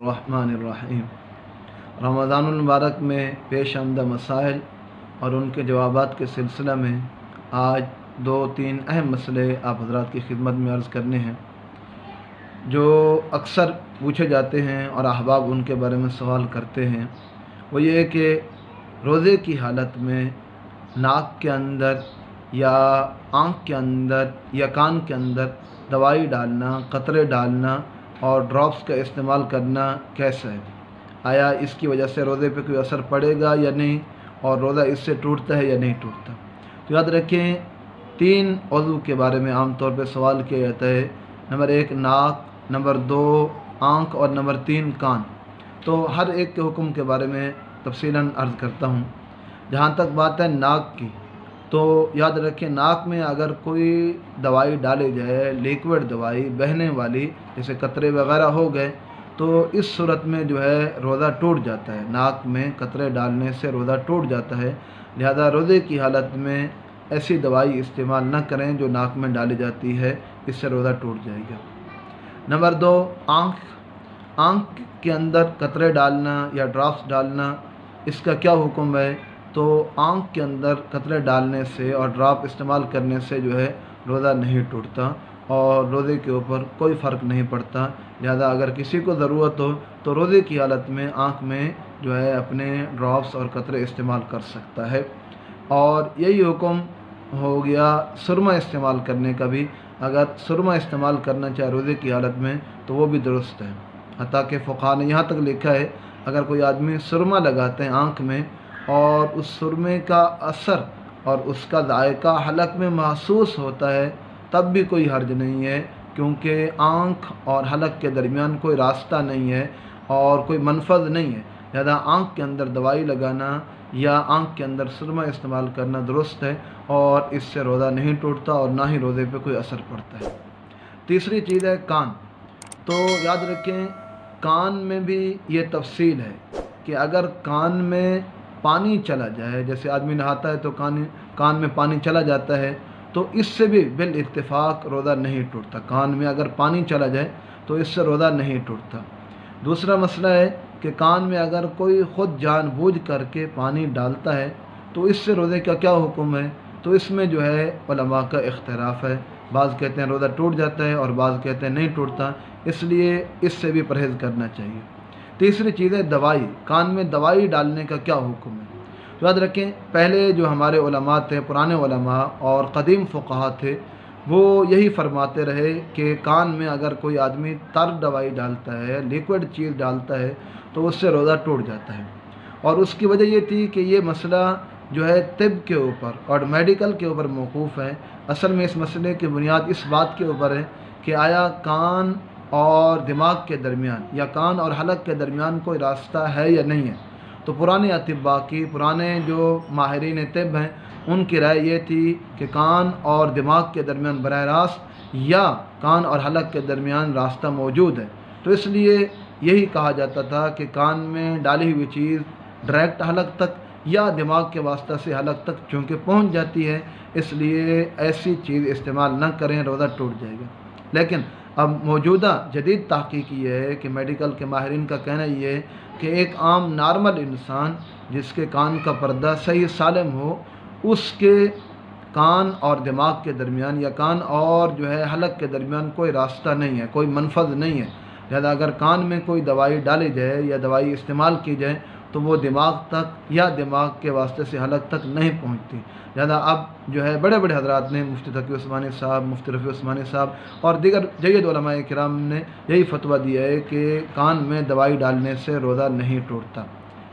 रहमानिर्रहीम। रमज़ानुल मुबारक में पेश आमदा मसाइल और उनके जवाबात के सिलसिला में आज दो तीन अहम मसले आप हज़रात की खिदमत में अर्ज़ करने हैं जो अक्सर पूछे जाते हैं और अहबाब उनके बारे में सवाल करते हैं। वो ये है कि रोज़े की हालत में नाक के अंदर या आँख के अंदर या कान के अंदर दवाई डालना, कतरे डालना और ड्रॉप्स का इस्तेमाल करना कैसा है, आया इसकी वजह से रोज़े पे कोई असर पड़ेगा या नहीं, और रोज़ा इससे टूटता है या नहीं टूटता। तो याद रखें, तीन उज़्व के बारे में आम तौर पे सवाल किया जाता है। नंबर 1 नाक, नंबर 2 आँख और नंबर 3 कान। तो हर एक के हुक्म के बारे में तफसीलन अर्ज़ करता हूँ। जहाँ तक बात है नाक की, तो याद रखें नाक में अगर कोई दवाई डाली जाए, लिक्विड दवाई बहने वाली जैसे कतरे वगैरह हो गए, तो इस सूरत में जो है रोज़ा टूट जाता है। नाक में कतरे डालने से रोज़ा टूट जाता है। लिहाजा रोज़े की हालत में ऐसी दवाई इस्तेमाल न करें जो नाक में डाली जाती है, इससे रोज़ा टूट जाएगा। नंबर 2 आँख के अंदर कतरे डालना या ड्रॉप्स डालना, इसका क्या हुक्म है। तो आँख के अंदर कतरे डालने से और ड्रॉप इस्तेमाल करने से जो है रोज़ा नहीं टूटता और रोज़े के ऊपर कोई फ़र्क नहीं पड़ता। लिहाजा अगर किसी को ज़रूरत हो तो रोज़े की हालत में आँख में जो है अपने ड्रॉप्स और कतरे इस्तेमाल कर सकता है। और यही हुक्म हो गया सुरमा इस्तेमाल करने का भी। अगर सुरमा इस्तेमाल करना चाहे रोज़े की हालत में तो वो भी दुरुस्त है। हत्ता कि फ़ुक़हा ने यहाँ तक लिखा है, अगर कोई आदमी सुरमा लगाते हैं आँख में और उस सुरमे का असर और उसका जायका हलक में महसूस होता है, तब भी कोई हर्ज नहीं है, क्योंकि आँख और हलक के दरमियान कोई रास्ता नहीं है और कोई मनफज़ नहीं है। लिहाजा आँख के अंदर दवाई लगाना या आँख के अंदर सुरमा इस्तेमाल करना दुरुस्त है और इससे रोज़ा नहीं टूटता और ना ही रोज़े पे कोई असर पड़ता है। तीसरी चीज़ है कान। तो याद रखें, कान में भी ये तफसील है कि अगर कान में पानी चला जाए, जैसे आदमी नहाता है तो कान में पानी चला जाता है, तो इससे भी बिल इत्तिफाक रोज़ा नहीं टूटता। कान में अगर पानी चला जाए तो इससे रोज़ा नहीं टूटता। दूसरा मसला है कि कान में अगर कोई ख़ुद जानबूझ करके पानी डालता है तो इससे रोज़े का क्या हुक्म है। तो इसमें जो है उलमा का इख्तिलाफ़ है। बाज़ कहते हैं रोज़ा टूट जाता है और बाज़ कहते हैं नहीं टूटता, इसलिए इससे भी परहेज़ करना चाहिए। तीसरी चीज़ है दवाई। कान में दवाई डालने का क्या हुक्म है। तो याद रखें, पहले जो हमारे उलमा थे, पुराने उलमा और क़दीम फ़ुक़हा थे, वो यही फरमाते रहे कि कान में अगर कोई आदमी तर दवाई डालता है, लिक्विड चीज़ डालता है, तो उससे रोज़ा टूट जाता है। और उसकी वजह ये थी कि ये मसला जो है तिब के ऊपर और मेडिकल के ऊपर मौकूफ़ है। असल में इस मसले की बुनियाद इस बात के ऊपर है कि आया कान और दिमाग के दरमियान या कान और हलक के दरमियान कोई रास्ता है या नहीं है। तो पुराने अतिबा की, पुराने जो माहिरीन तिब हैं, उनकी राय ये थी कि कान और दिमाग के दरमियान बराह रास्त या कान और हलक के दरमियान रास्ता मौजूद है। तो इसलिए यही कहा जाता था कि कान में डाली हुई चीज़ डायरेक्ट हलक तक या दिमाग के वास्ते से हलक तक चूँकि पहुँच जाती है, इसलिए ऐसी चीज़ इस्तेमाल न करें, रोज़ा टूट जाएगा। लेकिन अब मौजूदा जदीद तहकीक ये है कि मेडिकल के माहिरीन का कहना ये है कि एक आम नॉर्मल इंसान जिसके कान का पर्दा सही सालिम हो, उसके कान और दिमाग के दरमियान या कान और जो है हलक के दरमियान कोई रास्ता नहीं है, कोई मनफज़ नहीं है। लिहाजा अगर कान में कोई दवाई डाली जाए या दवाई इस्तेमाल की जाए तो वो दिमाग तक या दिमाग के वास्ते से हलक तक नहीं पहुँचती। लिहाजा अब जो है बड़े बड़े हजरात ने, मुफ्ती तकी उस्मानी साहब, मुफ्ती रफ़ी उस्मानी साहब और दीगर जय्यद उलमाए किराम ने यही फतवा दिया है कि कान में दवाई डालने से रोज़ा नहीं टूटता।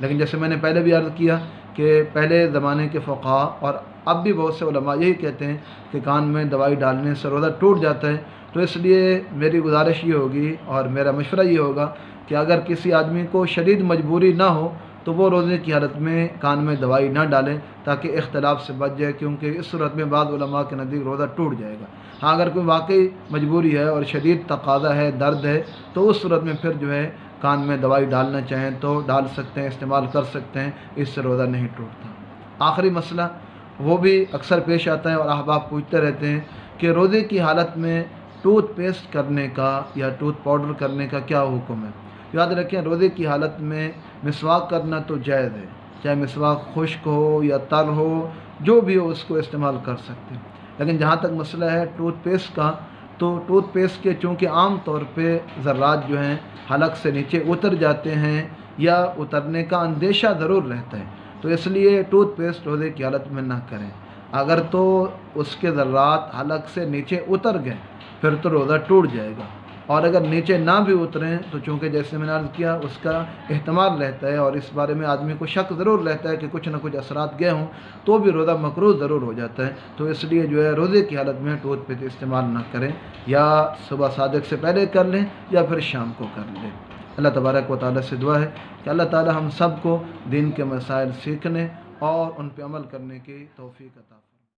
लेकिन जैसे मैंने पहले भी अर्ज़ किया कि पहले ज़माने के फ़ुक़हा और अब भी बहुत से उलमा यही कहते हैं कि कान में दवाई डालने से रोज़ा टूट जाता है। तो इसलिए मेरी गुजारिश ये होगी और मेरा मशवरा ये होगा कि अगर किसी आदमी को शदीद मजबूरी ना हो तो वो रोज़े की हालत में कान में दवाई ना डालें ताकि इख्तिलाफ़ से बच जाए, क्योंकि इस सूरत में बाद उलमा के नज़दीक रोज़ा टूट जाएगा। हाँ, अगर कोई वाकई मजबूरी है और शदीद तकाज़ा है, दर्द है, तो उस सूरत में फिर जो है कान में दवाई डालना चाहें तो डाल सकते हैं, इस्तेमाल कर सकते हैं, इससे रोज़ा नहीं टूटता। आखिरी मसला वो भी अक्सर पेश आता है और अहबाब पूछते रहते हैं कि रोज़े की हालत में टूथ पेस्ट करने का या टूथ पाउडर करने का क्या हुक्म है। یاد رکھیں روزے کی حالت میں مسواک کرنا تو جائز ہے، چاہے مسواک خشک ہو یا تر ہو، جو بھی ہو اس کو استعمال کر سکتے ہیں۔ لیکن جہاں تک مسئلہ ہے ٹوتھ پیسٹ کا، تو ٹوتھ پیسٹ کے چونکہ عام طور پہ ذرات جو ہیں حلق سے نیچے اتر جاتے ہیں یا اترنے کا اندیشہ ضرور رہتا ہے، تو اس لیے ٹوتھ پیسٹ روزے کی حالت میں نہ کریں۔ اگر تو اس کے ذرات حلق سے نیچے اتر گئے پھر تو روزہ ٹوٹ جائے گا، اور اگر نیچے نہ بھی اتریں تو چونکہ جیسے میں نے عرض کیا اس کا احتمال رہتا ہے، اور اس بارے میں آدمی کو شک ضرور رہتا ہے کہ کچھ نہ کچھ اثرات گئے ہوں، تو بھی روزہ مکروہ ضرور ہو جاتا ہے۔ تو اس لیے جو ہے روزے کی حالت میں ٹوتھ پیسٹ استعمال نہ کریں، یا صبح صادق سے پہلے کر لیں یا پھر شام کو کر لیں۔ اللہ تبارک و تعالیٰ سے دعا ہے کہ اللہ تعالیٰ ہم سب کو دین کے مسائل سیکھنے اور ان پہ عمل کرنے کی توفیق عطا فرمائے۔